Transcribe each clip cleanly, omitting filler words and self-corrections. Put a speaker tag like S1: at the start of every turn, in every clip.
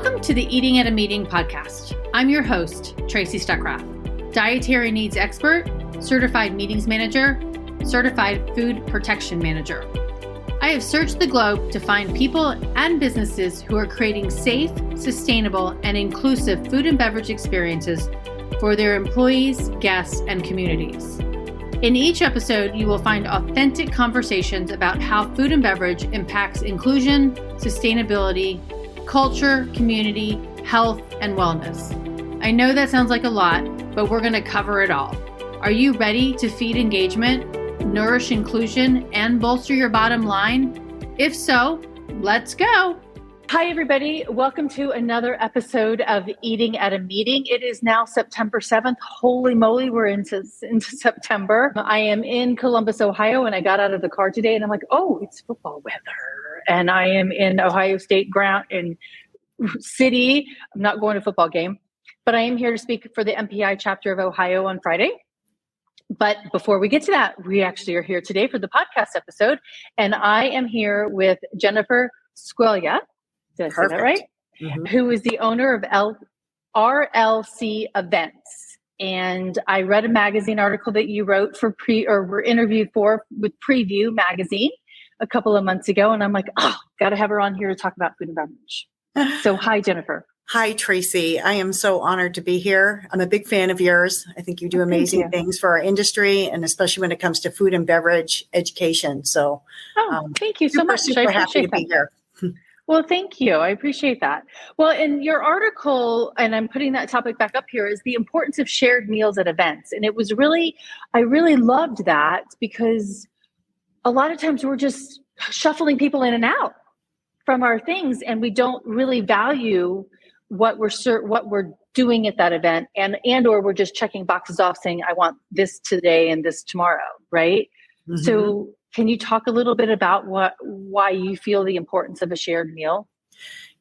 S1: Welcome to the Eating at a Meeting podcast. I'm your host, Tracy Stuckrath, dietary needs expert, certified meetings manager, certified food protection manager. I have searched the globe to find people and businesses who are creating safe, sustainable, and inclusive food and beverage experiences for their employees, guests, and communities. In each episode, you will find authentic conversations about how food and beverage impacts inclusion, sustainability, culture, community, health, and wellness. I know that sounds like a lot, but we're going to cover it all. Are you ready to feed engagement, nourish inclusion, and bolster your bottom line? If so, let's go. Hi, everybody. Welcome to another episode of Eating at a Meeting. It is now September 7th. Holy moly, we're into September. I am in Columbus, Ohio, and I got out of the car today and I'm like, oh, it's football weather. And I am in Ohio State ground in city. I'm not going to a football game, but I am here to speak for the MPI chapter of Ohio on Friday. But before we get to that, we actually are here today for the podcast episode. And I am here with Jennifer Squeglia. Did I say that right? Mm-hmm. Who is the owner of RLC Events. And I read a magazine article that you wrote for were interviewed for with Preview magazine a couple of months ago. And I'm like, got to have her on here to talk about food and beverage. So hi, Jennifer.
S2: Hi, Tracy. I am so honored to be here. I'm a big fan of yours. I think you do amazing things for our industry, and especially when it comes to food and beverage education. So
S1: thank you so much.
S2: Super happy to be here.
S1: Well, thank you. I appreciate that. Well, in your article, and I'm putting that topic back up here, is the importance of shared meals at events. And it was I really loved that because a lot of times we're just shuffling people in and out from our things, and we don't really value what we're doing at that event, or we're just checking boxes off saying, I want this today and this tomorrow, right? Mm-hmm. So can you talk a little bit about why you feel the importance of a shared meal?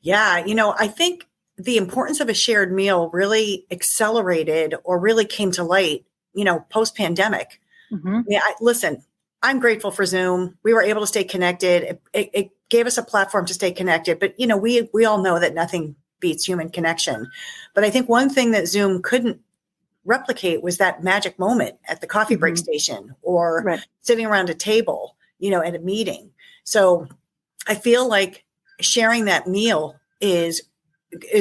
S2: Yeah, I think the importance of a shared meal really accelerated or really came to light, post-pandemic. Mm-hmm. Yeah, listen, I'm grateful for Zoom. We were able to stay connected. It gave us a platform to stay connected. But, we all know that nothing beats human connection. But I think one thing that Zoom couldn't replicate was that magic moment at the coffee break station or sitting around a table, at a meeting. So I feel like sharing that meal is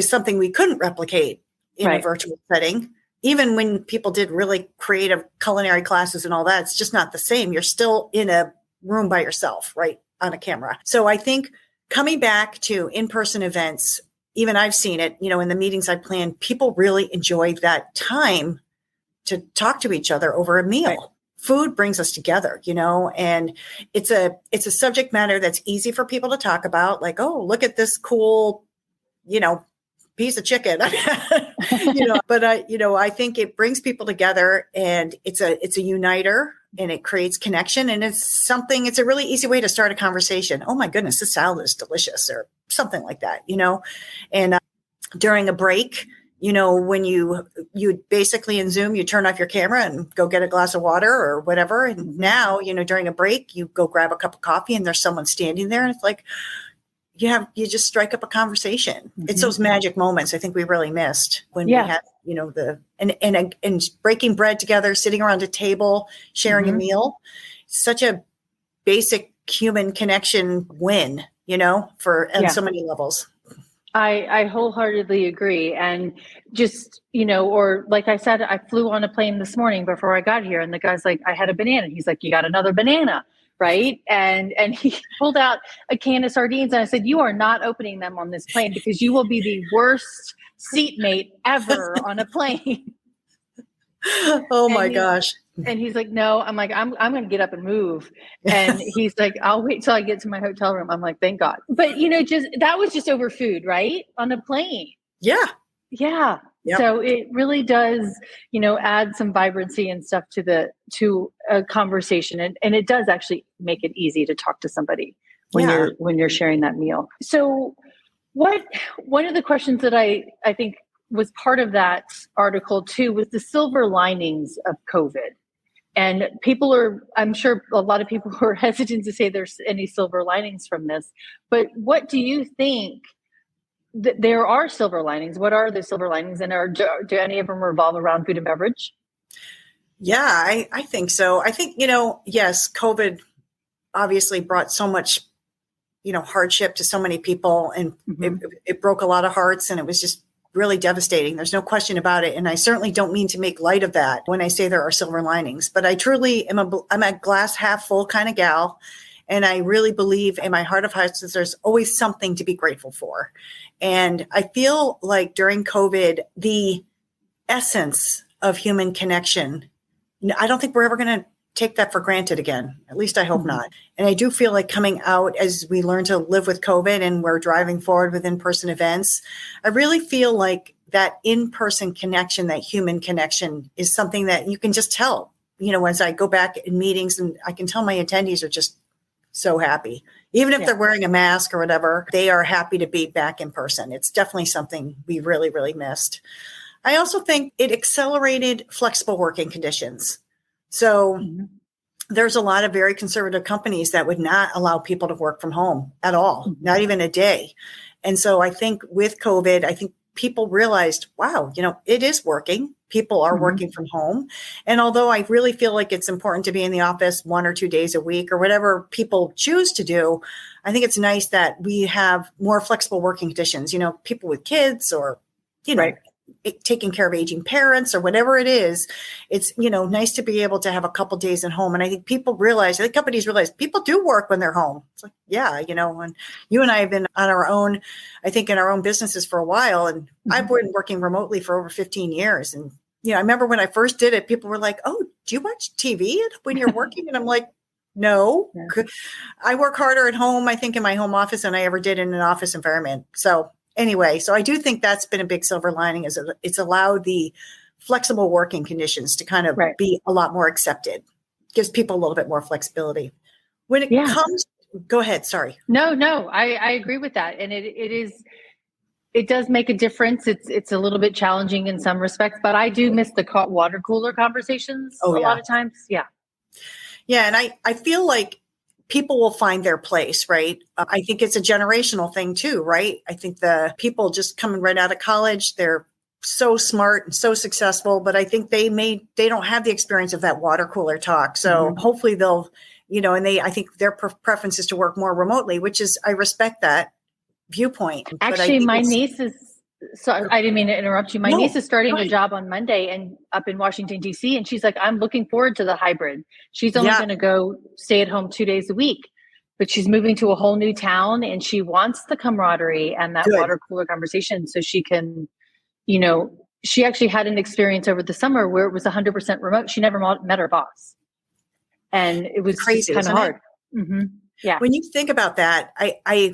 S2: something we couldn't replicate in a virtual setting. Even when people did really creative culinary classes and all that, it's just not the same. You're still in a room by yourself, right, on a camera. So I think coming back to in-person events, even I've seen it, in the meetings I plan, people really enjoy that time to talk to each other over a meal. Right. Food brings us together, and it's a subject matter that's easy for people to talk about. Like, oh, look at this cool, piece of chicken, but I think it brings people together, and it's a uniter, and it creates connection, and it's a really easy way to start a conversation. Oh my goodness, this salad is delicious, or something like that, and during a break, when you basically in Zoom, you turn off your camera and go get a glass of water or whatever. And now, during a break, you go grab a cup of coffee and there's someone standing there, and it's like, you just strike up a conversation. Mm-hmm. It's those magic moments I think we really missed when we had, and breaking bread together, sitting around a table, sharing a meal. Such a basic human connection win, on so many levels.
S1: I wholeheartedly agree. And just, or like I said, I flew on a plane this morning before I got here, and the guy's like, I had a banana. He's like, you got another banana. Right. And he pulled out a can of sardines, and I said, you are not opening them on this plane because you will be the worst seatmate ever on a plane.
S2: Oh my gosh.
S1: And he's like, no. I'm like, I'm going to get up and move. And he's like, I'll wait till I get to my hotel room. I'm like, thank God. But that was just over food, right? On a plane.
S2: Yeah.
S1: Yeah. Yep. So it really does, add some vibrancy and stuff to a conversation. And it does actually make it easy to talk to somebody when you're sharing that meal. So one of the questions that I think was part of that article too was the silver linings of COVID. And I'm sure a lot of people are hesitant to say there's any silver linings from this, but what do you think
S3: there are silver linings. What are the silver linings, and do any of them revolve around food and beverage?
S2: Yeah, I think so. I think, yes, COVID obviously brought so much, hardship to so many people, and it broke a lot of hearts, and it was just really devastating. There's no question about it. And I certainly don't mean to make light of that when I say there are silver linings, but I truly I'm a glass half full kind of gal. And I really believe in my heart of hearts that there's always something to be grateful for. And I feel like during COVID, the essence of human connection, I don't think we're ever going to take that for granted again. At least I hope not. And I do feel like coming out as we learn to live with COVID and we're driving forward with in-person events, I really feel like that in-person connection, that human connection is something that you can just tell, as I go back in meetings, and I can tell my attendees are just so happy. Even if they're wearing a mask or whatever, they are happy to be back in person. It's definitely something we really, really missed. I also think it accelerated flexible working conditions. So there's a lot of very conservative companies that would not allow people to work from home at all, not even a day. And so I think with COVID, I think people realized, wow, it is working. People are working from home. And although I really feel like it's important to be in the office 1 or 2 days a week or whatever people choose to do, I think it's nice that we have more flexible working conditions, people with kids or, taking care of aging parents or whatever it is. It's, nice to be able to have a couple days at home. And I think companies realize people do work when they're home. It's like, and you and I have been on our own, I think in our own businesses for a while. And I've been working remotely for over 15 years. And, I remember when I first did it, people were like, oh, do you watch TV when you're working? And I'm like, no, I work harder at home, I think, in my home office than I ever did in an office environment. So anyway, so I do think that's been a big silver lining, is it's allowed the flexible working conditions to kind of be a lot more accepted. Gives people a little bit more flexibility. When it comes, go ahead. Sorry.
S3: No, I agree with that. And it does make a difference. It's a little bit challenging in some respects, but I do miss the water cooler conversations a lot of times. Yeah.
S2: Yeah. And I feel like people will find their place, right? I think it's a generational thing too, right? I think the people just coming right out of college, they're so smart and so successful, but I think they don't have the experience of that water cooler talk. So hopefully they'll, I think their preference is to work more remotely, which is, I respect that viewpoint.
S3: Actually, my niece is, so I didn't mean to interrupt you. My niece is starting a job on Monday and up in Washington, D.C. And she's like, I'm looking forward to the hybrid. She's only going to go stay at home 2 days a week, but she's moving to a whole new town and she wants the camaraderie and that water cooler conversation. So she can, she actually had an experience over the summer where it was 100% remote. She never met her boss. And it was crazy, kind of hard. Yeah.
S2: When you think about that, I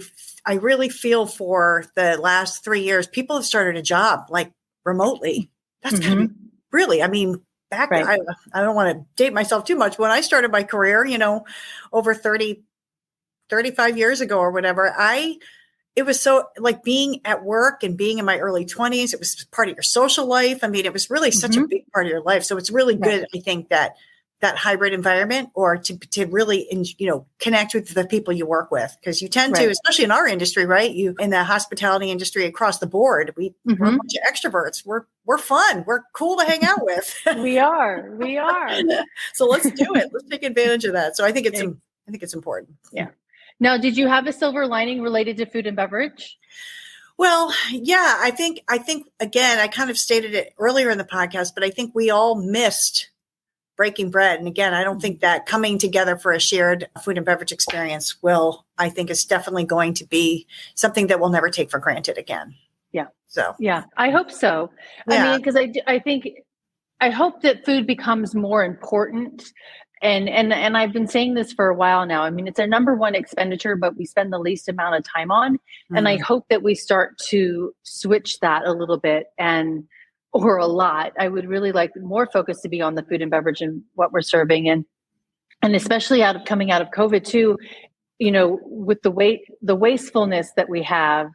S2: really feel for the last 3 years, people have started a job like remotely. That's kind of really, back, I don't want to date myself too much. When I started my career, over 35 years ago or whatever, it was so like being at work and being in my early 20s, it was part of your social life. It was really such a big part of your life. So it's really good, I think, that hybrid environment, or to really, connect with the people you work with. Because you tend to, especially in our industry, right? You in the hospitality industry across the board, we're a bunch of extroverts. We're fun. We're cool to hang out with.
S3: We are.
S2: So let's do it. Let's take advantage of that. So I think it's important.
S3: Yeah. Now, did you have a silver lining related to food and beverage?
S2: Well, yeah, I think again, I kind of stated it earlier in the podcast, but I think we all missed breaking bread. And again, I don't think that coming together for a shared food and beverage experience I think is definitely going to be something that we'll never take for granted again.
S3: Yeah.
S2: So,
S3: yeah, I hope so. Yeah. Because I hope that food becomes more important. And I've been saying this for a while now. It's our number one expenditure, but we spend the least amount of time on. And I hope that we start to switch that a little bit or a lot. I would really like more focus to be on the food and beverage and what we're serving. And especially coming out of COVID too, with the wastefulness that we have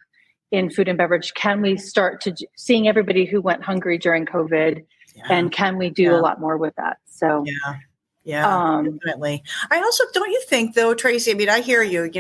S3: in food and beverage, can we start to seeing everybody who went hungry during COVID and can we do a lot more with that? So
S2: Yeah, definitely. I also, don't you think though, Tracy, I mean, I hear you,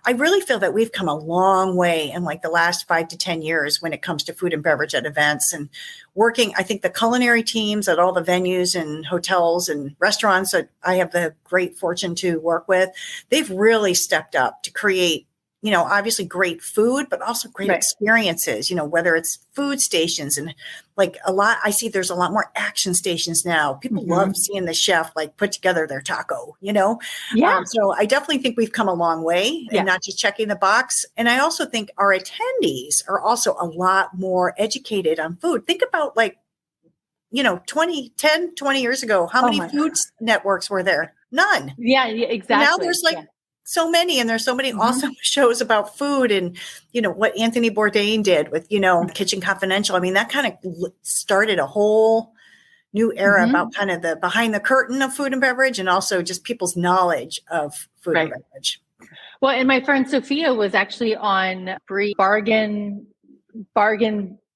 S2: I really feel that we've come a long way in like the last 5 to 10 years when it comes to food and beverage at events and working. I think the culinary teams at all the venues and hotels and restaurants that I have the great fortune to work with, they've really stepped up to create, obviously great food, but also great experiences, whether it's food stations and like I see there's a lot more action stations now. People love seeing the chef like put together their taco, Yeah. So I definitely think we've come a long way and not just checking the box. And I also think our attendees are also a lot more educated on food. Think about 20 years ago, how many food networks were there? None.
S3: Yeah, exactly.
S2: Now there's so many, and there's so many awesome shows about food and, what Anthony Bourdain did with, Kitchen Confidential. I mean, that kind of started a whole new era about kind of the behind the curtain of food and beverage and also just people's knowledge of food and beverage.
S3: Well, and my friend Sophia was actually on bargain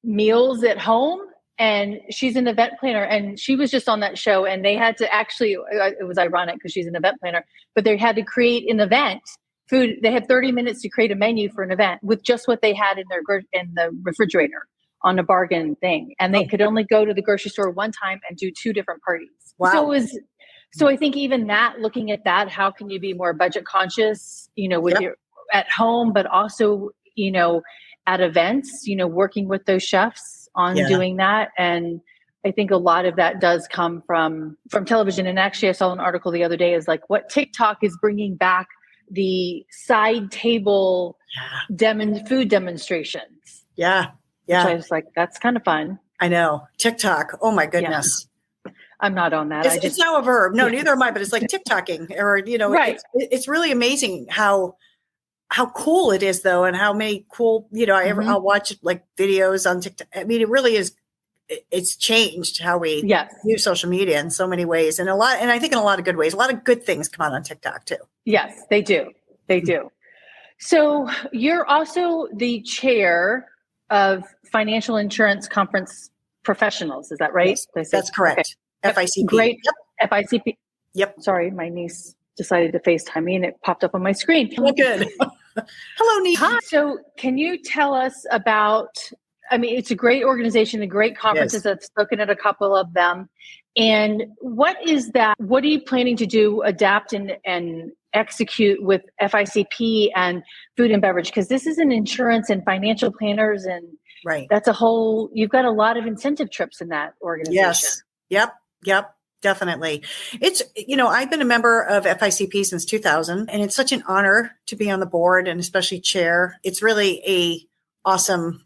S3: meals at home. And she's an event planner and she was just on that show and they had to it was ironic because she's an event planner, but they had to create an event food. They had 30 minutes to create a menu for an event with just what they had in the refrigerator on a bargain thing. And they could only go to the grocery store one time and do 2 different parties.
S2: Wow.
S3: So I think even that, looking at that, how can you be more budget conscious, with your at home, but also, at events, working with those chefs on doing that. And I think a lot of that does come from television. And actually I saw an article the other day is like what TikTok is bringing back the side table food demonstrations.
S2: Yeah.
S3: Which I was like, that's kind of fun.
S2: I know. TikTok. Oh my goodness.
S3: Yeah. I'm not on that.
S2: It's now a verb. No, neither am I, but it's like TikToking or, it's really amazing how cool it is though. And how many cool, I'll watch like videos on TikTok. I mean, it really is, it's changed how we use social media in so many ways and I think in a lot of good ways, a lot of good things come out on TikTok too.
S3: Yes, they do. They do. So you're also the chair of Financial Insurance Conference Professionals. Is that right?
S2: Yes, that's correct. Okay. FICP.
S3: Great. Yep. FICP.
S2: Yep.
S3: Sorry, my niece decided to FaceTime me and it popped up on my screen.
S2: Oh, good. Hello, niece.
S3: Hi. So can you tell us about, it's a great organization, a great conferences. Yes. I've spoken at a couple of them. And what is that? What are you planning to do, adapt and execute with FICP and food and beverage? Because this is an insurance and financial planners and that's you've got a lot of incentive trips in that organization.
S2: Yes. Yep. Definitely. It's, I've been a member of FICP since 2000 and it's such an honor to be on the board and especially chair. It's really a awesome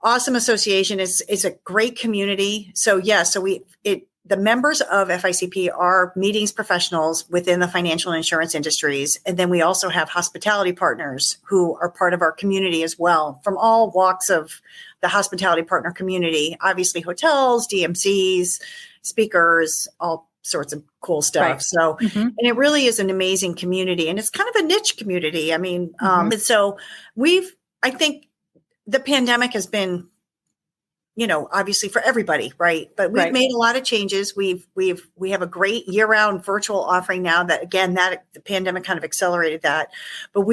S2: association. It's a great community. So the members of FICP are meetings professionals within the financial and insurance industries. And then we also have hospitality partners who are part of our community as well from all walks of the hospitality partner community, obviously hotels, DMCs, speakers, all sorts of cool stuff. Right. So, and it really is an amazing community and it's kind of a niche community. I mean, and so I think the pandemic has been, obviously for everybody, right? But we've made a lot of changes. We have a great year-round virtual offering now that again, the pandemic kind of accelerated that, but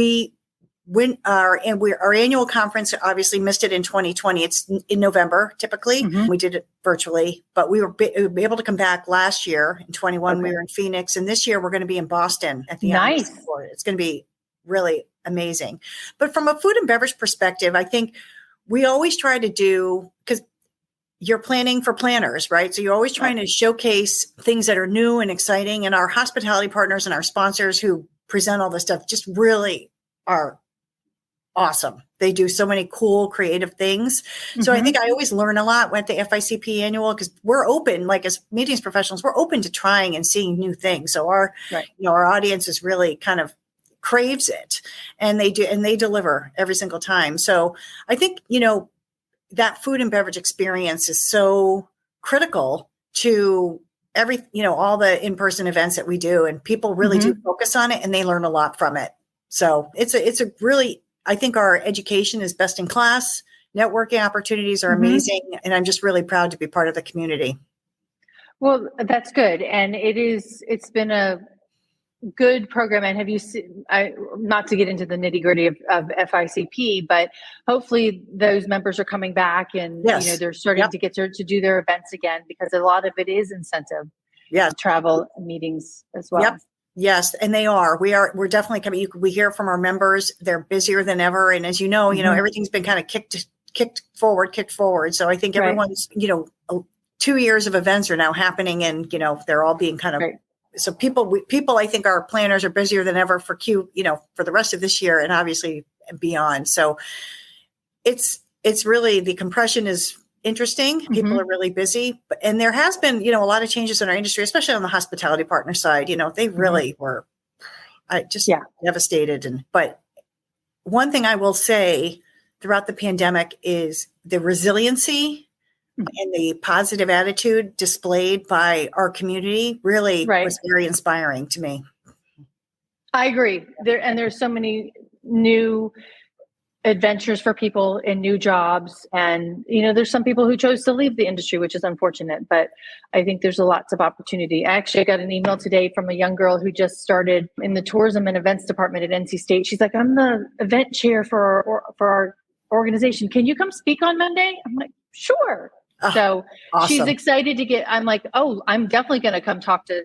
S2: our annual conference obviously missed it in 2020. It's in November, typically. We did it virtually, but we were able to come back last year in 21. We were in Phoenix and this year we're going to be in Boston at the end. Nice. It's going to be really amazing. But from a food and beverage perspective, I think we always try to do, because you're planning for planners, right? So you're always trying to showcase things that are new and exciting. And our hospitality partners and our sponsors who present all this stuff just really are awesome. They do so many cool, creative things. So I think I always learn a lot at the FICP annual because we're open, like as meetings professionals, we're open to trying and seeing new things. So our audience is really kind of craves it and they deliver every single time. So I think, that food and beverage experience is so critical to all the in-person events that we do. And people really do focus on it and they learn a lot from it. So it's a really, I think our education is best in class. Networking opportunities are amazing. And I'm just really proud to be part of the community.
S3: Well, that's good. And it's been a good program. And have you seen, not to get into the nitty gritty of FICP, but hopefully those members are coming back and,
S2: Yes.
S3: they're starting to get to do their events again, because a lot of it is incentive.
S2: Yes.
S3: Travel meetings as well.
S2: Yep. Yes. And they are. We're definitely coming. We hear from our members, they're busier than ever. And as you know, everything's been kind of kicked forward. So I think everyone's, 2 years of events are now happening, and, they're all being kind of, so people, I think our planners are busier than ever for for the rest of this year and obviously beyond. So it's really, the compression is interesting. People are really busy, and there has been, a lot of changes in our industry, especially on the hospitality partner side. They really were devastated. But one thing I will say throughout the pandemic is the resiliency and the positive attitude displayed by our community really was very inspiring to me.
S3: I agree. There's so many new adventures for people in new jobs. And, there's some people who chose to leave the industry, which is unfortunate, but I think there's lots of opportunity. Actually, I got an email today from a young girl who just started in the tourism and events department at NC State. She's like, I'm the event chair for our organization. Can you come speak on Monday? I'm like, sure. So
S2: awesome.
S3: She's excited to I'm like, I'm definitely going to come talk to,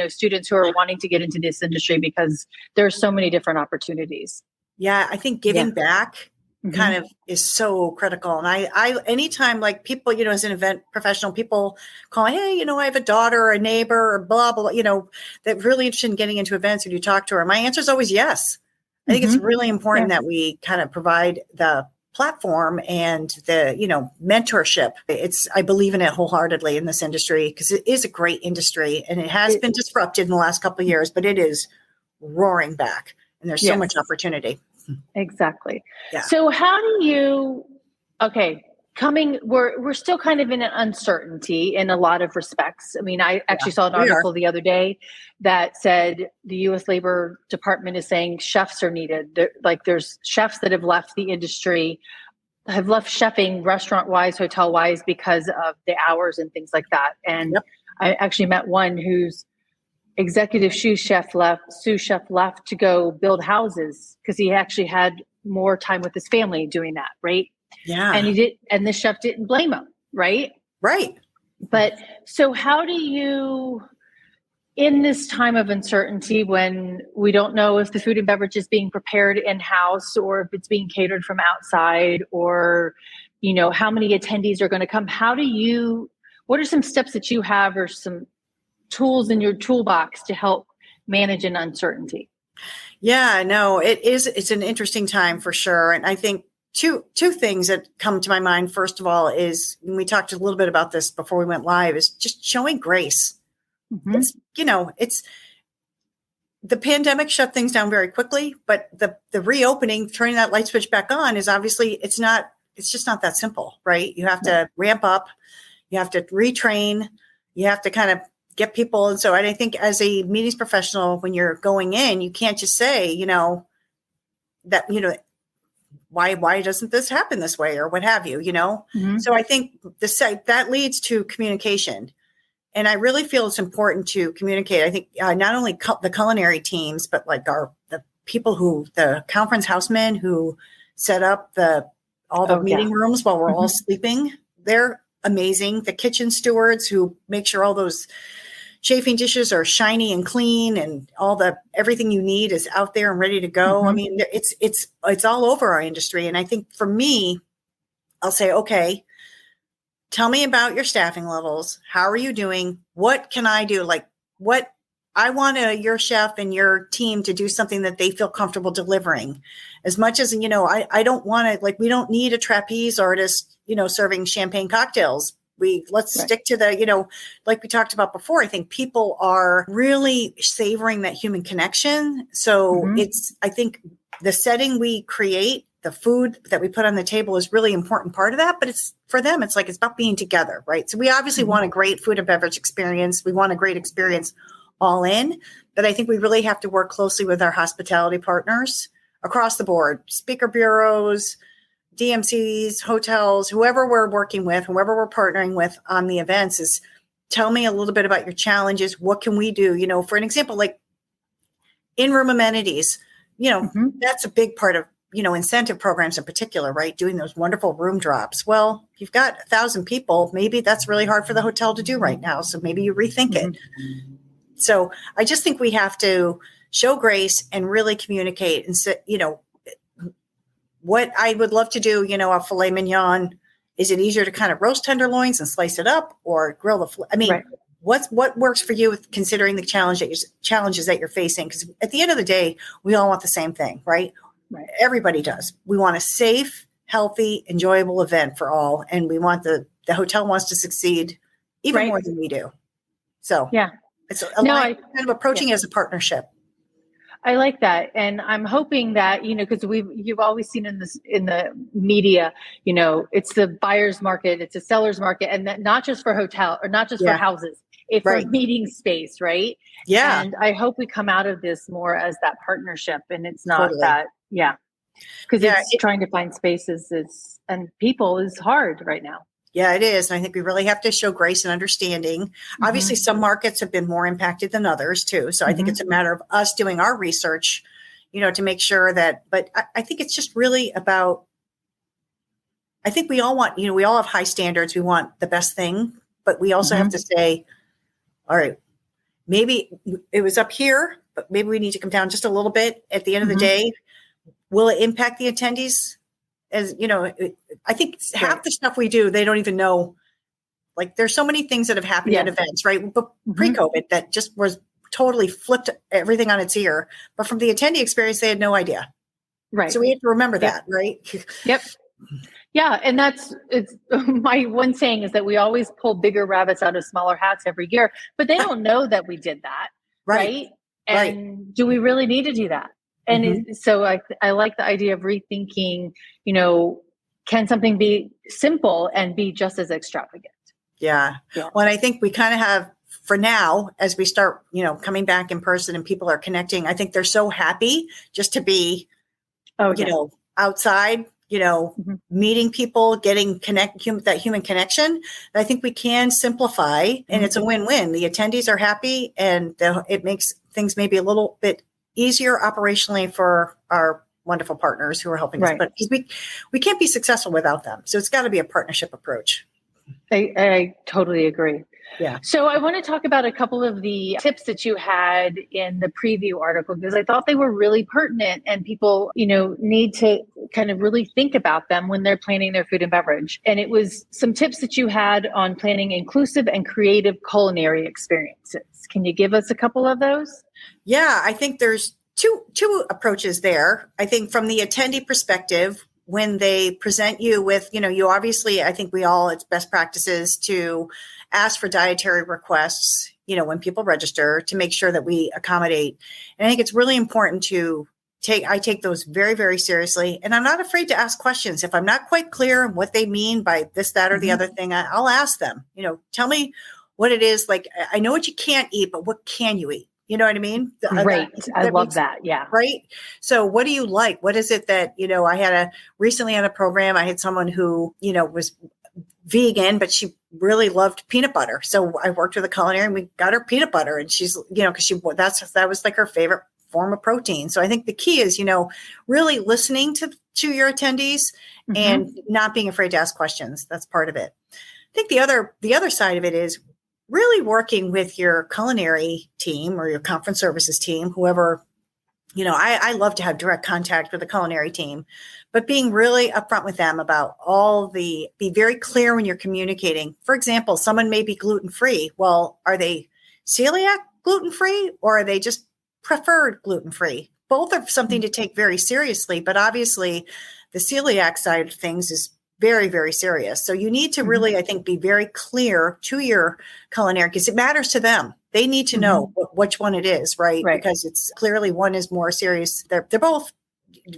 S3: students who are wanting to get into this industry, because there's so many different opportunities.
S2: Yeah. I think giving back kind of is so critical. And I anytime, like, people, as an event professional, people call, hey, I have a daughter or a neighbor or blah, blah, that really interested in getting into events. Would you talk to her? My answer is always yes. I think it's really important that we kind of provide the platform and the, mentorship. I believe in it wholeheartedly in this industry, because it is a great industry, and it has been disrupted in the last couple of years, but it is roaring back, and there's so much opportunity.
S3: Exactly.
S2: Yeah.
S3: So how do you, we're still kind of in an uncertainty in a lot of respects. I mean, I actually saw an article the other day that said the U.S. Labor Department is saying chefs are needed. There's chefs that have left the industry, have left chefing restaurant-wise, hotel-wise, because of the hours and things like that. And I actually met one whose executive sous chef left to go build houses, because he actually had more time with his family doing that, right?
S2: Yeah.
S3: And the chef didn't blame him, right?
S2: Right.
S3: But so how do you, in this time of uncertainty, when we don't know if the food and beverage is being prepared in-house or if it's being catered from outside, or, how many attendees are going to come, what are some steps that you have, or some tools in your toolbox to help manage an uncertainty?
S2: Yeah, no, it's an interesting time for sure. And I think two things that come to my mind, first of all, is, and we talked a little bit about this before we went live, is just showing grace. It's the pandemic shut things down very quickly, but the reopening, turning that light switch back on, is obviously, it's just not that simple, right? You have to ramp up, you have to retrain, you have to kind of get people. And so I think as a meetings professional, when you're going in, you can't just say, that, why doesn't this happen this way, or what have you, So I think that leads to communication. And I really feel it's important to communicate. I think not only the culinary teams, but like the people the conference housemen who set up all the meeting rooms while we're all sleeping. They're amazing. The kitchen stewards who make sure all those chafing dishes are shiny and clean, and everything you need is out there and ready to go. I mean, it's all over our industry. And I think for me, I'll say, okay, tell me about your staffing levels. How are you doing? What can I do? Like, what I want your chef and your team to do something that they feel comfortable delivering. As much as, I don't want to, we don't need a trapeze artist, serving champagne cocktails. Let's stick to like we talked about before. I think people are really savoring that human connection. So I think the setting we create, the food that we put on the table, is really important part of that. But it's for them, it's about being together, right? So we obviously want a great food and beverage experience. We want a great experience all in, but I think we really have to work closely with our hospitality partners across the board, speaker bureaus, DMCs, hotels, whoever we're working with, whoever we're partnering with on the events, is tell me a little bit about your challenges. What can we do? For an example, like in-room amenities, that's a big part of, incentive programs in particular, right? Doing those wonderful room drops. Well, if you've got 1,000 people, maybe that's really hard for the hotel to do right now. So maybe you rethink it. So I just think we have to show grace and really communicate and say, what I would love to do, a filet mignon. Is it easier to kind of roast tenderloins and slice it up or grill the what works for you with considering the challenges that you're facing? Because at the end of the day, we all want the same thing, right? Right. Everybody does. We want a safe, healthy, enjoyable event for all. And we want the hotel wants to succeed even more than we do. So it's kind of approaching it as a partnership.
S3: I like that. And I'm hoping that, because you've always seen in the media, it's the buyer's market, it's a seller's market, and that not just for hotel or not just for houses, it's for meeting space, right? Yeah. And I hope we come out of this more as that partnership, and it's not that, because it's trying to find spaces and people is hard right now.
S2: Yeah, it is. And I think we really have to show grace and understanding. Obviously, some markets have been more impacted than others too. So I think it's a matter of us doing our research, to make sure that, but I think it's just really about, I think we all want, we all have high standards. We want the best thing, but we also have to say, all right, maybe it was up here, but maybe we need to come down just a little bit at the end of the day. Will it impact the attendees? As I think half the stuff we do, they don't even know. Like there's so many things that have happened at events, right? But pre-COVID that just was totally flipped everything on its ear. But from the attendee experience, they had no idea. Right. So we have to remember that, right?
S3: Yep. Yeah. And it's my one saying is that we always pull bigger rabbits out of smaller hats every year, but they don't know that we did that. Right. And do we really need to do that? And so I like the idea of rethinking, can something be simple and be just as extravagant? Yeah.
S2: Well, and I think we kind of have, for now, as we start, coming back in person and people are connecting, I think they're so happy just to be, outside, meeting people, getting that human connection. I think we can simplify and it's a win-win. The attendees are happy and it makes things maybe a little bit easier operationally for our wonderful partners who are helping us, but we can't be successful without them. So it's got to be a partnership approach.
S3: I totally agree.
S2: Yeah.
S3: So I want to talk about a couple of the tips that you had in the preview article, because I thought they were really pertinent and people, need to kind of really think about them when they're planning their food and beverage. And it was some tips that you had on planning inclusive and creative culinary experiences. Can you give us a couple of those?
S2: Yeah, I think there's two approaches there. I think from the attendee perspective, when they present you with, you obviously, I think it's best practices to ask for dietary requests, when people register to make sure that we accommodate. And I think it's really important I take those very, very seriously. And I'm not afraid to ask questions. If I'm not quite clear on what they mean by this, that, or the other thing, I'll ask them, tell me what it is. Like, I know what you can't eat, but what can you eat? You know what I mean?
S3: Great. I love that. Yeah.
S2: Right. So what do you like? What is it that, I recently on a program, I had someone who, was vegan, but she really loved peanut butter. So I worked with a culinary and we got her peanut butter and she's, because that was like her favorite form of protein. So I think the key is, really listening to your attendees and not being afraid to ask questions. That's part of it. I think the other side of it is really working with your culinary team or your conference services team, whoever, I love to have direct contact with the culinary team, but being really upfront with them about be very clear when you're communicating. For example, someone may be gluten-free. Well, are they celiac gluten-free or are they just preferred gluten-free? Both are something to take very seriously, but obviously the celiac side of things is very, very serious. So you need to really, I think, be very clear to your culinary because it matters to them. They need to know which one it is, right? Because it's clearly one is more serious. They're both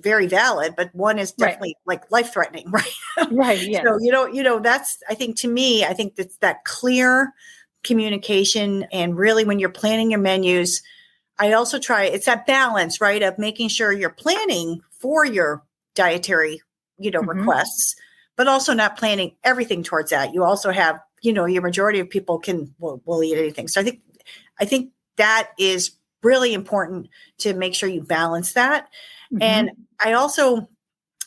S2: very valid, but one is definitely like life-threatening, right?
S3: Right. Yeah.
S2: So, that's, I think to me, I think that's that clear communication. And really when you're planning your menus, I also it's that balance, right? Of making sure you're planning for your dietary, requests, but also not planning everything towards that. You also have, your majority of people will eat anything. So I think that is really important to make sure you balance that. Mm-hmm. And I also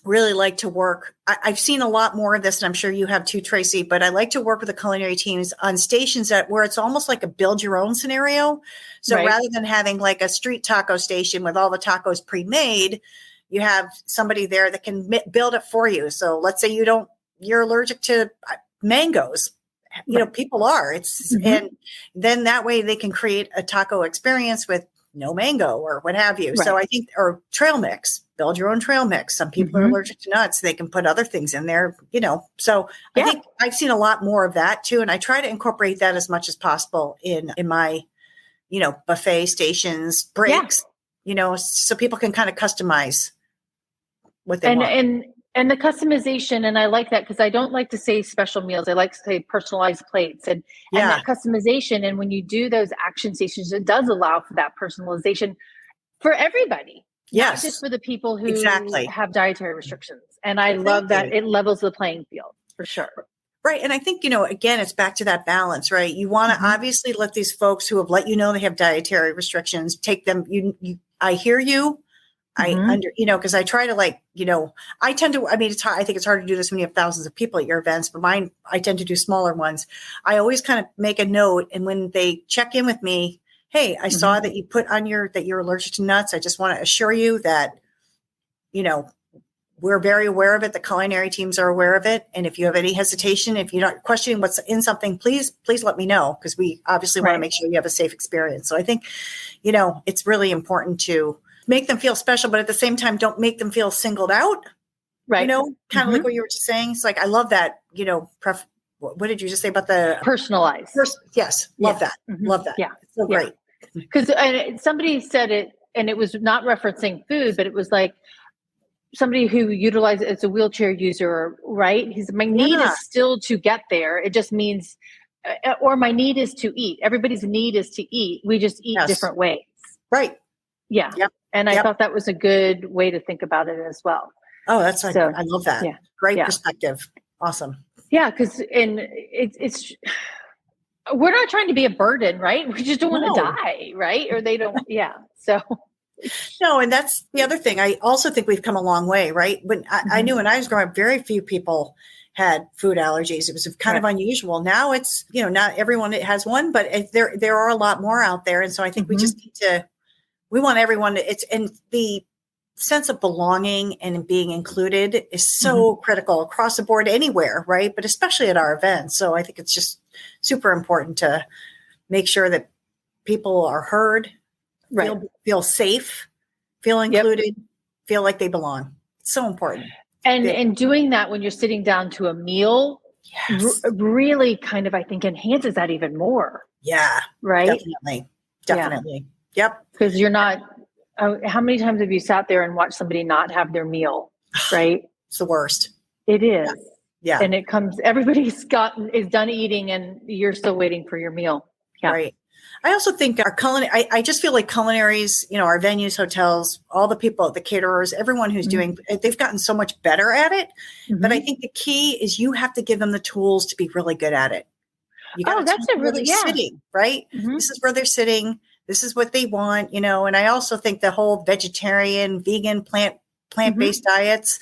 S2: really like to work. I've seen a lot more of this, and I'm sure you have too, Tracy, but I like to work with the culinary teams on stations where it's almost like a build your own scenario. So rather than having like a street taco station with all the tacos pre-made, you have somebody there that can build it for you. So let's say you're allergic to mangoes. People are. And then that way they can create a taco experience with no mango or what have you. Right. So I think, or trail mix, build your own trail mix. Some people are allergic to nuts. They can put other things in there, So I think I've seen a lot more of that too. And I try to incorporate that as much as possible in my, buffet stations, breaks, so people can kind of customize what they want.
S3: And the customization, and I like that because I don't like to say special meals. I like to say personalized plates and that customization. And when you do those action stations, it does allow for that personalization for everybody.
S2: Yes.
S3: Not just for the people who have dietary restrictions. And I love that it levels the playing field for sure.
S2: Right. And I think, again, it's back to that balance, right? You want to obviously let these folks who have let you know they have dietary restrictions, take them. I hear you. Because I try to I tend to, I think it's hard to do this when you have thousands of people at your events, but I tend to do smaller ones. I always kind of make a note. And when they check in with me, hey, I saw that you put on that you're allergic to nuts. I just want to assure you that, we're very aware of it. The culinary teams are aware of it. And if you have any hesitation, if you're not questioning what's in something, please let me know. Because we obviously want to make sure you have a safe experience. So I think, it's really important to make them feel special, but at the same time, don't make them feel singled out. Right. Kind of like what you were just saying. It's like, I love that, what did you just say about the
S3: personalized?
S2: Yes. Love that. Love that.
S3: Yeah.
S2: It's so great.
S3: Because somebody said it, and it was not referencing food, but it was like somebody who utilizes it as a wheelchair user, right? My need is still to get there. It just means, or my need is to eat. Everybody's need is to eat. We just eat different ways.
S2: Right.
S3: Yeah. Yep. And I thought that was a good way to think about it as well.
S2: Oh, I love that. Yeah. Great perspective. Awesome.
S3: Yeah. Cause it's, we're not trying to be a burden, right? We just don't want to die. Right. Or they don't. Yeah. So.
S2: No. And that's the other thing. I also think we've come a long way, right? When I knew when I was growing up, very few people had food allergies. It was kind of unusual. Now it's, not everyone has one, but there are a lot more out there. And so I think we just need to, we want everyone to, and the sense of belonging and being included is so critical across the board anywhere, right? But especially at our events. So I think it's just super important to make sure that people are heard, feel safe, feel included, feel like they belong. It's so important.
S3: And doing that when you're sitting down to a meal really kind of, I think, enhances that even more.
S2: Yeah.
S3: Right?
S2: Definitely. Yep.
S3: Because you're not, how many times have you sat there and watched somebody not have their meal? Right.
S2: It's the worst.
S3: It is.
S2: Yeah.
S3: And everybody's is done eating and you're still waiting for your meal. Yeah.
S2: Right. I also think our culinary, I just feel like culinaries, our venues, hotels, all the people, the caterers, everyone who's doing, they've gotten so much better at it. But I think the key is you have to give them the tools to be really good at it. You got
S3: that's a really,
S2: sitting, right? This is where they're sitting. This is what they want, and I also think the whole vegetarian, vegan, plant-based diets,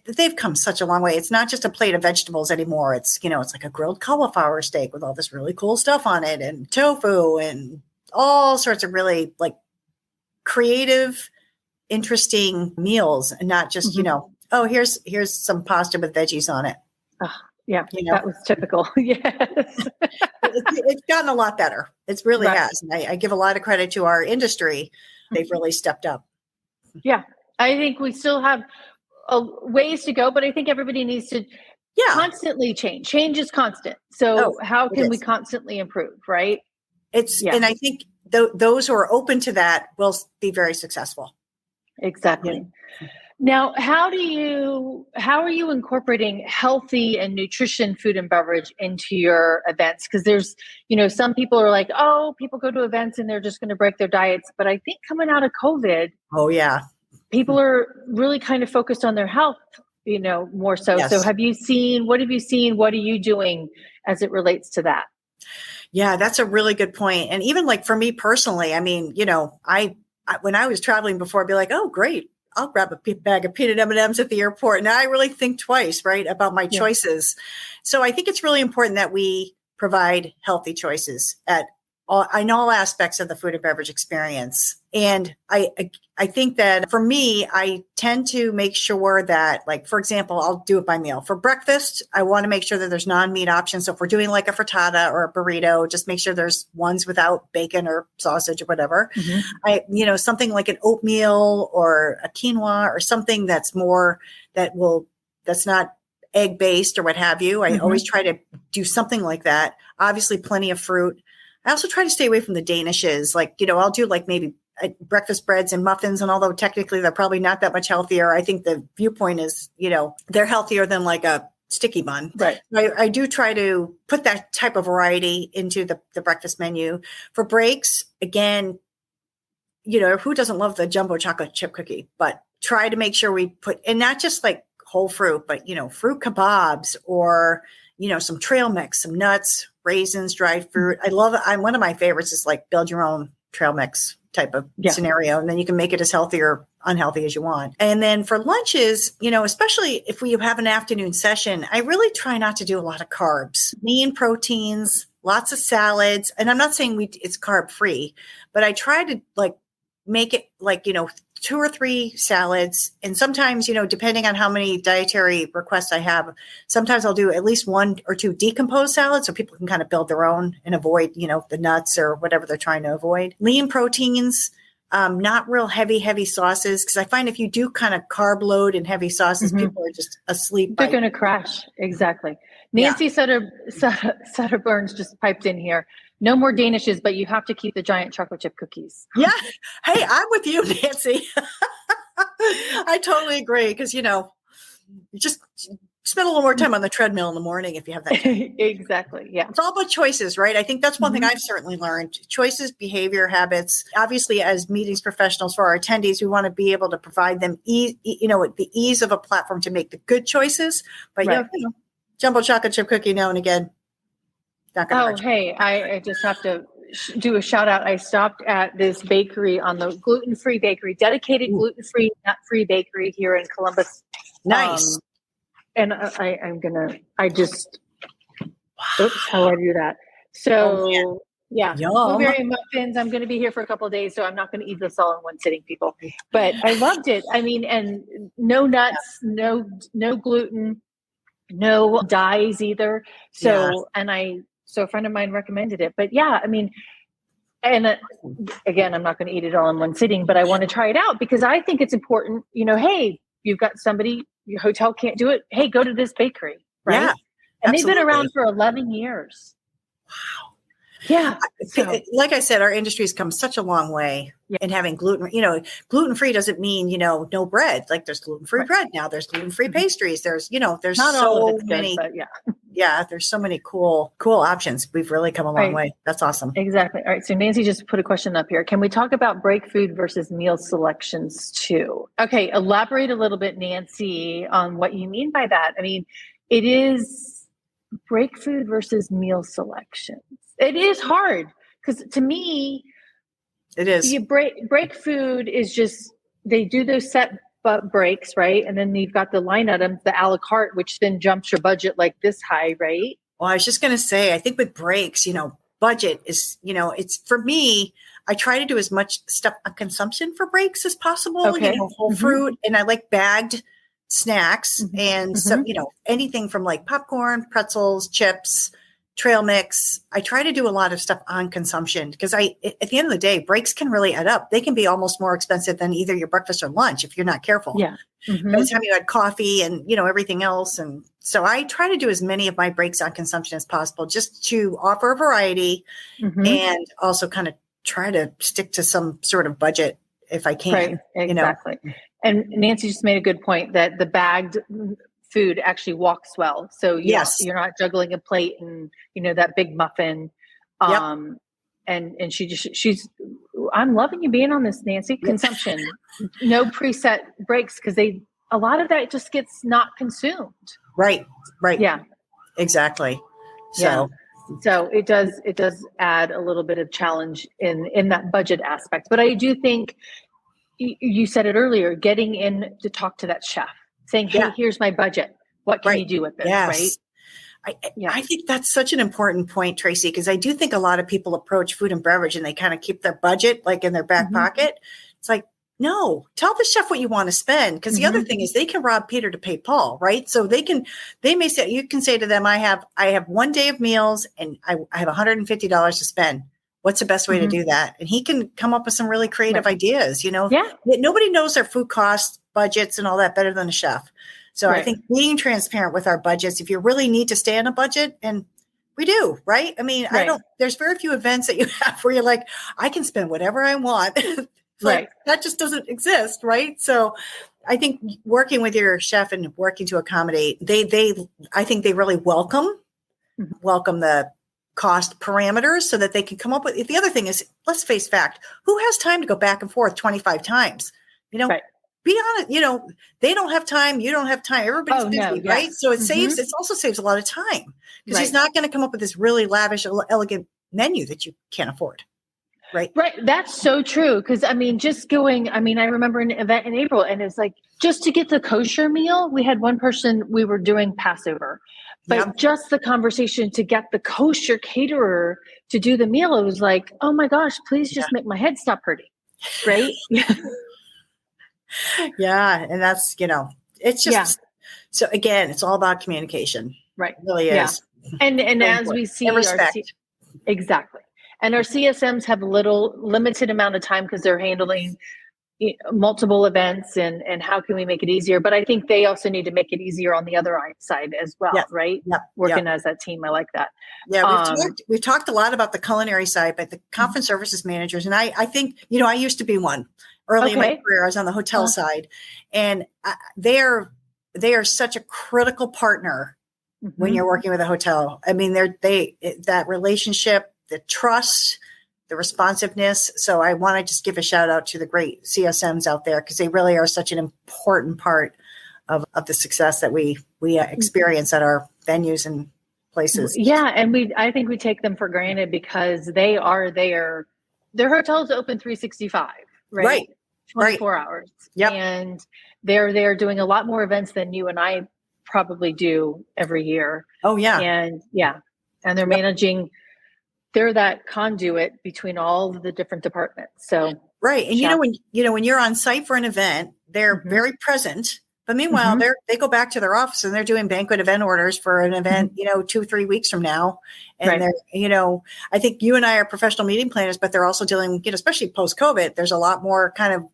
S2: they've come such a long way. It's not just a plate of vegetables anymore. It's, it's like a grilled cauliflower steak with all this really cool stuff on it and tofu and all sorts of really creative, interesting meals and not just, here's some pasta with veggies on it.
S3: Yeah, that was typical. Yes.
S2: It's gotten a lot better. It really has. And I give a lot of credit to our industry. They've really stepped up.
S3: Yeah. I think we still have ways to go, but I think everybody needs to constantly change. Change is constant. So how can we constantly improve, right?
S2: And I think those who are open to that will be very successful.
S3: Exactly. Yeah. Now, how are you incorporating healthy and nutrition food and beverage into your events? Because there's, some people are like, people go to events and they're just going to break their diets. But I think coming out of COVID, people are really kind of focused on their health more so.
S2: Yes.
S3: So what have you seen? What are you doing as it relates to that?
S2: Yeah, that's a really good point. And even like for me personally, I mean, I when I was traveling before, I'd be like, oh, great, I'll grab a bag of peanut M&Ms at the airport. Now I really think twice, right, about my choices. So I think it's really important that we provide healthy choices in all aspects of the food and beverage experience. And I think that for me, I tend to make sure that, like, for example, I'll do it by meal. For breakfast, I want to make sure that there's non-meat options. So if we're doing like a frittata or a burrito, just make sure there's ones without bacon or sausage or whatever. Mm-hmm. Something like an oatmeal or a quinoa or something that's not egg-based or what have you. I always try to do something like that. Obviously, plenty of fruit. I also try to stay away from the danishes. Like, I'll do like maybe breakfast breads and muffins. And although technically they're probably not that much healthier, I think the viewpoint is, they're healthier than like a sticky bun.
S3: Right.
S2: I do try to put that type of variety into the breakfast menu. For breaks, again, who doesn't love the jumbo chocolate chip cookie? But try to make sure we put, and not just like whole fruit, but, fruit kebabs or, some trail mix, some nuts, raisins, dried fruit. I love it. One of my favorites is like build your own trail mix type of scenario. And then you can make it as healthy or unhealthy as you want. And then for lunches, especially if we have an afternoon session, I really try not to do a lot of carbs, lean proteins, lots of salads. And I'm not saying it's carb free, but I try to like make it like, 2 or 3 salads. And sometimes, depending on how many dietary requests I have, sometimes I'll do at least 1 or 2 decomposed salads so people can kind of build their own and avoid, the nuts or whatever they're trying to avoid. Lean proteins, not real heavy sauces. Because I find if you do kind of carb load and heavy sauces, people are just asleep.
S3: They're going to crash. Exactly. Nancy Sutter Burns just piped in here. No more danishes, but you have to keep the giant chocolate chip cookies.
S2: Yeah. Hey, I'm with you, Nancy. I totally agree. Because, you just spend a little more time on the treadmill in the morning if you have that time.
S3: Exactly. Yeah.
S2: It's all about choices, right? I think that's one thing I've certainly learned. Choices, behavior, habits. Obviously, as meetings professionals for our attendees, we want to be able to provide them the ease of a platform to make the good choices. But, jumbo chocolate chip cookie now and again.
S3: Hey, I just have to do a shout out. I stopped at this bakery on the gluten-free bakery, dedicated gluten-free, nut-free bakery here in Columbus.
S2: Nice.
S3: And how do I do that? So blueberry muffins. I'm going to be here for a couple of days, so I'm not going to eat this all in one sitting, people. But I loved it. I mean, and no nuts, no gluten, no dyes either. So, So a friend of mine recommended it, but I mean, and again, I'm not going to eat it all in one sitting, but I want to try it out because I think it's important, hey, you've got somebody, your hotel can't do it. Hey, go to this bakery. Right. Yeah, and they've been around for 11 years.
S2: Wow.
S3: Yeah.
S2: So, like I said, our industry has come such a long way in having gluten. Gluten-free doesn't mean, no bread. Like there's gluten-free bread now. There's gluten-free pastries. There's, there's
S3: not
S2: so
S3: all of it's
S2: many.
S3: Good, but
S2: there's so many cool options. We've really come a long way. That's awesome.
S3: Exactly. All right. So Nancy just put a question up here. Can we talk about break food versus meal selections too? Okay. Elaborate a little bit, Nancy, on what you mean by that. I mean, it is break food versus meal selections. It is hard because to me,
S2: it is.
S3: You break food is just, they do those set breaks, right? And then you've got the line items, the a la carte, which then jumps your budget like this high, right?
S2: Well, I was just going to say, I think with breaks, budget is, it's for me, I try to do as much stuff on consumption for breaks as possible,
S3: okay.
S2: Whole fruit. And I like bagged snacks and so, anything from like popcorn, pretzels, chips, trail mix. I try to do a lot of stuff on consumption because at the end of the day, breaks can really add up. They can be almost more expensive than either your breakfast or lunch if you're not careful.
S3: Yeah.
S2: By the time you had coffee and, everything else. And so I try to do as many of my breaks on consumption as possible just to offer a variety and also kind of try to stick to some sort of budget if I can.
S3: Right. Exactly. And Nancy just made a good point that the bagged food actually walks well. So you're not juggling a plate and, that big muffin. And she's, I'm loving you being on this, Nancy. Consumption, no preset breaks because a lot of that just gets not consumed.
S2: Right.
S3: Yeah.
S2: Exactly.
S3: So it does add a little bit of challenge in that budget aspect. But I do think you said it earlier, getting in to talk to that chef, saying, hey, here's my budget. What can you do with this?
S2: Yes.
S3: Right.
S2: I think that's such an important point, Tracy, because I do think a lot of people approach food and beverage and they kind of keep their budget like in their back pocket. It's like, no, tell the chef what you want to spend. Because the other thing is they can rob Peter to pay Paul, right? So they may say, you can say to them, I have 1 day of meals and I have $150 to spend. What's the best way to do that? And he can come up with some really creative ideas, Nobody knows their food costs, budgets, and all that better than a chef. So I think being transparent with our budgets, if you really need to stay on a budget, and we do, right? I mean, there's very few events that you have where you're like, I can spend whatever I want. That just doesn't exist, right? So I think working with your chef and working to accommodate, I think they really welcome the cost parameters so that they can come up with. The other thing is, let's face fact, who has time to go back and forth 25 times? Be honest, they don't have time. You don't have time. Everybody's busy, right? So it also saves a lot of time because he's not going to come up with this really lavish, elegant menu that you can't afford. Right.
S3: That's so true. Because I remember an event in April and it's like, just to get the kosher meal, we had one person, we were doing Passover, but just the conversation to get the kosher caterer to do the meal, it was like, oh my gosh, please just make my head stop hurting. Right.
S2: Yeah. And that's, it's just, so again, it's all about communication.
S3: Right.
S2: It really is.
S3: And as we see, exactly. And our CSMs have limited amount of time because they're handling multiple events and how can we make it easier? But I think they also need to make it easier on the other side as well, right? Yep. Working as that team. I like that.
S2: Yeah, we've talked a lot about the culinary side, but the conference services managers, and I think, I used to be one early in my career. I was on the hotel side, and they are such a critical partner when you're working with a hotel. I mean, that relationship, the trust, the responsiveness. So I want to just give a shout out to the great CSMs out there because they really are such an important part of the success that we experience at our venues and places.
S3: Yeah, and I think we take them for granted because they are there. Their hotels open 365, right? 24 hours. Yep. And they're there doing a lot more events than you and I probably do every year.
S2: Oh yeah.
S3: And they're managing. They're that conduit between all of the different departments. So
S2: right. And when you're on site for an event, they're very present. But meanwhile, they go back to their office and they're doing banquet event orders for an event, 2-3 weeks from now. And they're, I think you and I are professional meeting planners, but they're also dealing, especially post-COVID, there's a lot more kind of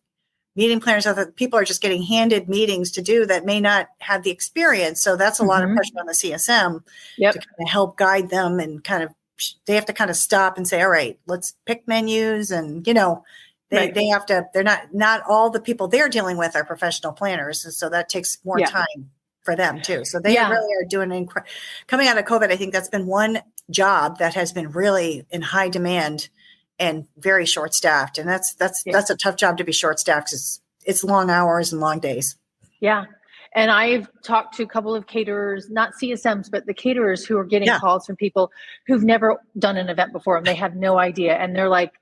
S2: meeting planners out there. People are just getting handed meetings to do that may not have the experience. So that's a lot of pressure on the CSM to kind of help guide them and kind of, they have to kind of stop and say, all right, let's pick menus. And, they have to, they're not all the people they're dealing with are professional planners. And so that takes more time for them too. So they really are doing coming out of COVID. I think that's been one job that has been really in high demand and very short staffed. And that's a tough job to be short staffed because it's long hours and long days.
S3: Yeah. And I've talked to a couple of caterers, not CSMs, but the caterers who are getting calls from people who've never done an event before and they have no idea. And they're like,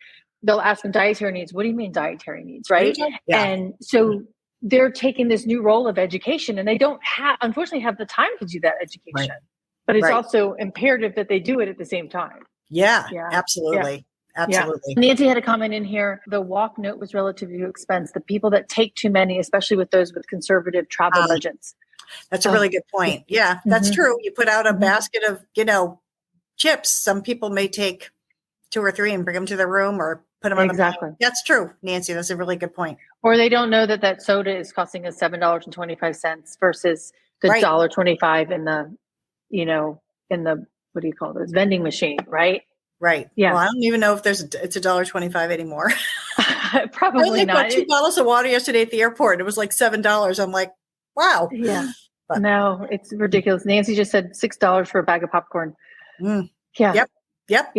S3: they'll ask them dietary needs. What do you mean dietary needs? Right. Yeah. And so they're taking this new role of education and they don't unfortunately have the time to do that education, but it's also imperative that they do it at the same time.
S2: Yeah. Absolutely. Yeah. Absolutely.
S3: Yeah. Nancy had a comment in here. The walk note was relative to expense. The people that take too many, especially with those with conservative travel budgets.
S2: That's a really good point. Yeah, that's true. You put out a basket of, chips. Some people may take 2 or 3 and bring them to their room or put them on the plane. That's true, Nancy. That's a really good point.
S3: Or they don't know that soda is costing us $7.25 versus the $1.25 in the what do you call those vending machine, right?
S2: Right. Yeah. Well, I don't even know if it's $1.25 anymore.
S3: Probably not. I
S2: bought 2 bottles of water yesterday at the airport. It was like $7. I'm like, wow.
S3: Yeah. But no, it's ridiculous. Nancy just said $6 for a bag of popcorn. Yeah.
S2: Yep.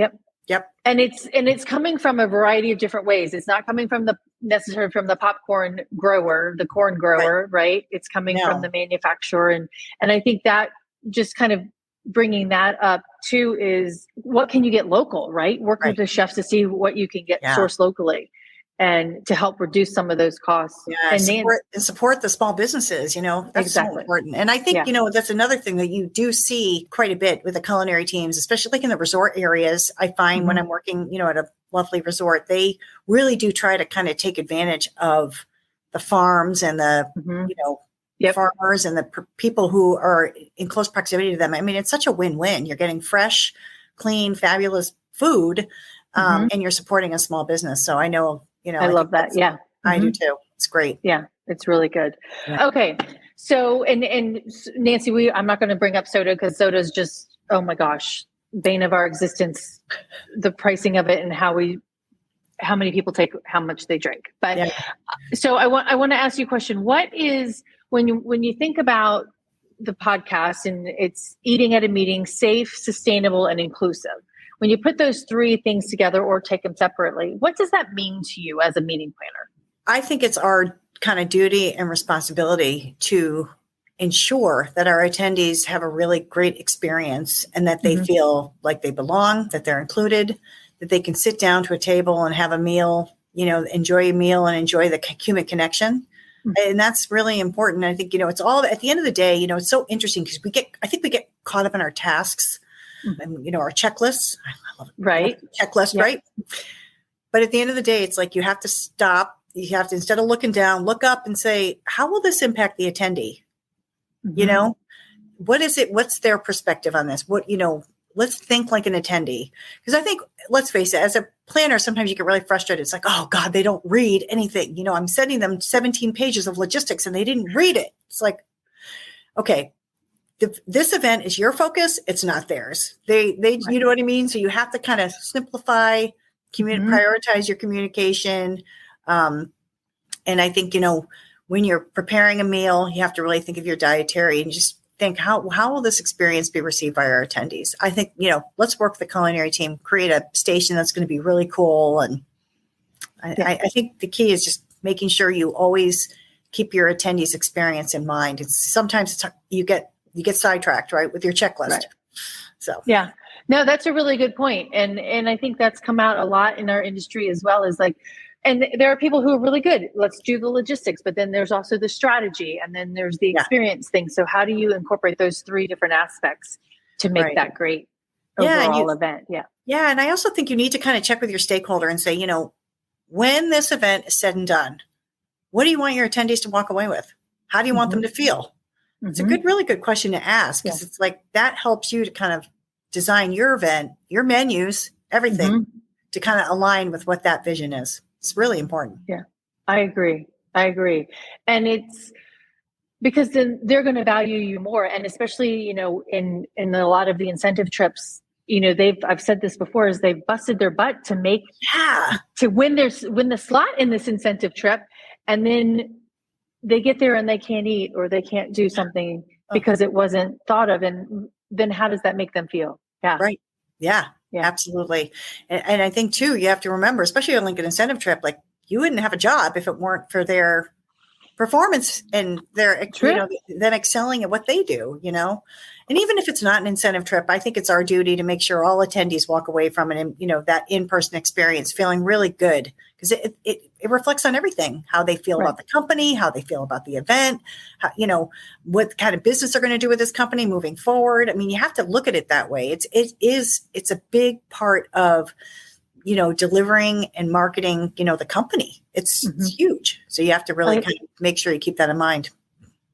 S3: And it's coming from a variety of different ways. It's not coming from necessarily from the popcorn grower, the corn grower, right? It's coming from the manufacturer. And I think that just kind of bringing that up too is what can you get local, right? Work with the chefs to see what you can get sourced locally and to help reduce some of those costs.
S2: And support the small businesses, that's so important. And I think, that's another thing that you do see quite a bit with the culinary teams, especially like in the resort areas. I find when I'm working, at a lovely resort, they really do try to kind of take advantage of the farms and the, farmers and the people who are in close proximity to them. I mean, it's such a win-win. You're getting fresh, clean, fabulous food, and you're supporting a small business. So I know,
S3: I love that. Yeah.
S2: I do too. It's great.
S3: Yeah. It's really good. Yeah. Okay. So, and Nancy, I'm not going to bring up soda because soda is just, oh my gosh, bane of our existence, the pricing of it and how many people take how much they drink. But so I want to ask you a question. What is, when you think about the podcast and it's eating at a meeting, safe, sustainable, and inclusive, when you put those three things together or take them separately, what does that mean to you as a meeting planner? I
S2: think it's our kind of duty and responsibility to ensure that our attendees have a really great experience and that they feel like they belong, that they're included, that they can sit down to a table and have a meal, enjoy a meal and enjoy the human connection. And that's really important. I think, it's all at the end of the day, it's so interesting because I think we get caught up in our tasks and, our checklists. I love it.
S3: Right.
S2: Checklist, right? But at the end of the day, it's like you have to stop. You have to, instead of looking down, look up and say, how will this impact the attendee? What is it? What's their perspective on this? Let's think like an attendee. Because I think, let's face it, as a planner, sometimes you get really frustrated. It's like, oh God, they don't read anything. I'm sending them 17 pages of logistics and they didn't read it. It's like, okay, this event is your focus. It's not theirs. They, you know what I mean? So you have to kind of simplify, prioritize your communication. And I think, when you're preparing a meal, you have to really think of your dietary and just think, how will this experience be received by our attendees? I think, let's work with the culinary team, create a station that's going to be really cool. And I think the key is just making sure you always keep your attendees' experience in mind. Sometimes you get sidetracked, right, with your checklist. Right. So,
S3: yeah, no, that's a really good point. And I think that's come out a lot in our industry as well, as like, and there are people who are really good. Let's do the logistics, but then there's also the strategy and then there's the experience thing. So how do you incorporate those three different aspects to make that great overall event? Yeah.
S2: Yeah. And I also think you need to kind of check with your stakeholder and say, when this event is said and done, what do you want your attendees to walk away with? How do you want them to feel? It's a really good question to ask because it's like that helps you to kind of design your event, your menus, everything to kind of align with what that vision is. It's really important.
S3: Yeah, I agree. And it's because then they're going to value you more. And especially, in a lot of the incentive trips, I've said this before, is they've busted their butt to make, to win the slot in this incentive trip. And then they get there and they can't eat or they can't do something because it wasn't thought of. And then how does that make them feel? Yeah.
S2: Right. Yeah. Absolutely. And I think too, you have to remember, especially on like an incentive trip, like you wouldn't have a job if it weren't for their performance and their, them excelling at what they do, and even if it's not an incentive trip, I think it's our duty to make sure all attendees walk away from it and, that in-person experience feeling really good because it reflects on everything, how they feel about the company, how they feel about the event, how, what kind of business they're going to do with this company moving forward. I mean, you have to look at it that way. It's a big part of, delivering and marketing, the company. It's huge. So you have to really kind of make sure you keep that in mind.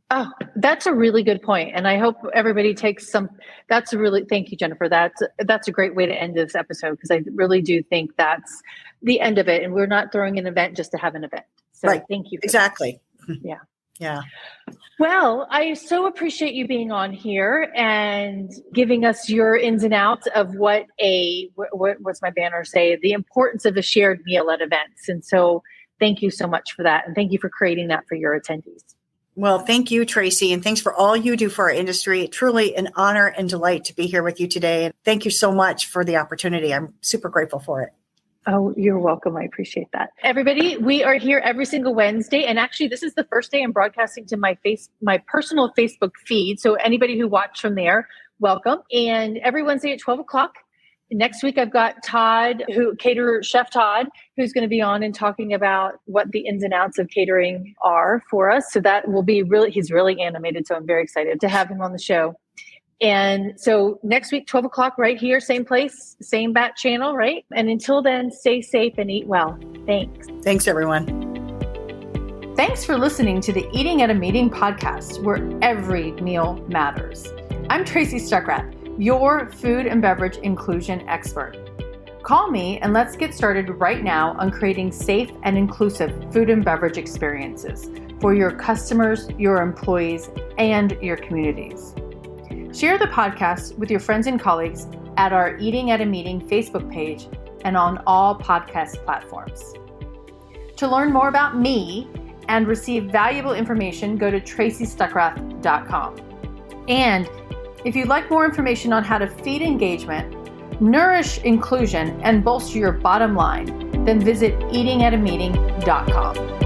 S3: Oh, that's a really good point. And I hope everybody takes thank you, Jennifer. That's a great way to end this episode because I really do think that's the end of it. And we're not throwing an event just to have an event. So thank you.
S2: Exactly.
S3: Yeah.
S2: Yeah.
S3: Well, I so appreciate you being on here and giving us your ins and outs of what's my banner say, the importance of a shared meal at events. And so thank you so much for that. And thank you for creating that for your attendees.
S2: Well, thank you, Tracy, and thanks for all you do for our industry. Truly an honor and delight to be here with you today. And thank you so much for the opportunity. I'm super grateful for it.
S3: Oh, you're welcome. I appreciate that. Everybody, we are here every single Wednesday. And actually, this is the first day I'm broadcasting to my personal Facebook feed. So anybody who watched from there, welcome. And every Wednesday at 12 o'clock. Next week, I've got Todd, Chef Todd, who's going to be on and talking about what the ins and outs of catering are for us. So that will be he's really animated. So I'm very excited to have him on the show. And so next week, 12 o'clock, right here, same place, same bat channel, right? And until then, stay safe and eat well. Thanks.
S2: Thanks, everyone.
S1: Thanks for listening to the Eating at a Meeting podcast, where every meal matters. I'm Tracy Stuckrath, your food and beverage inclusion expert. Call me and let's get started right now on creating safe and inclusive food and beverage experiences for your customers, your employees, and your communities. Share the podcast with your friends and colleagues at our Eating at a Meeting Facebook page and on all podcast platforms. To learn more about me and receive valuable information, go to tracystuckrath.com. And if you'd like more information on how to feed engagement, nourish inclusion, and bolster your bottom line, then visit eatingatameeting.com.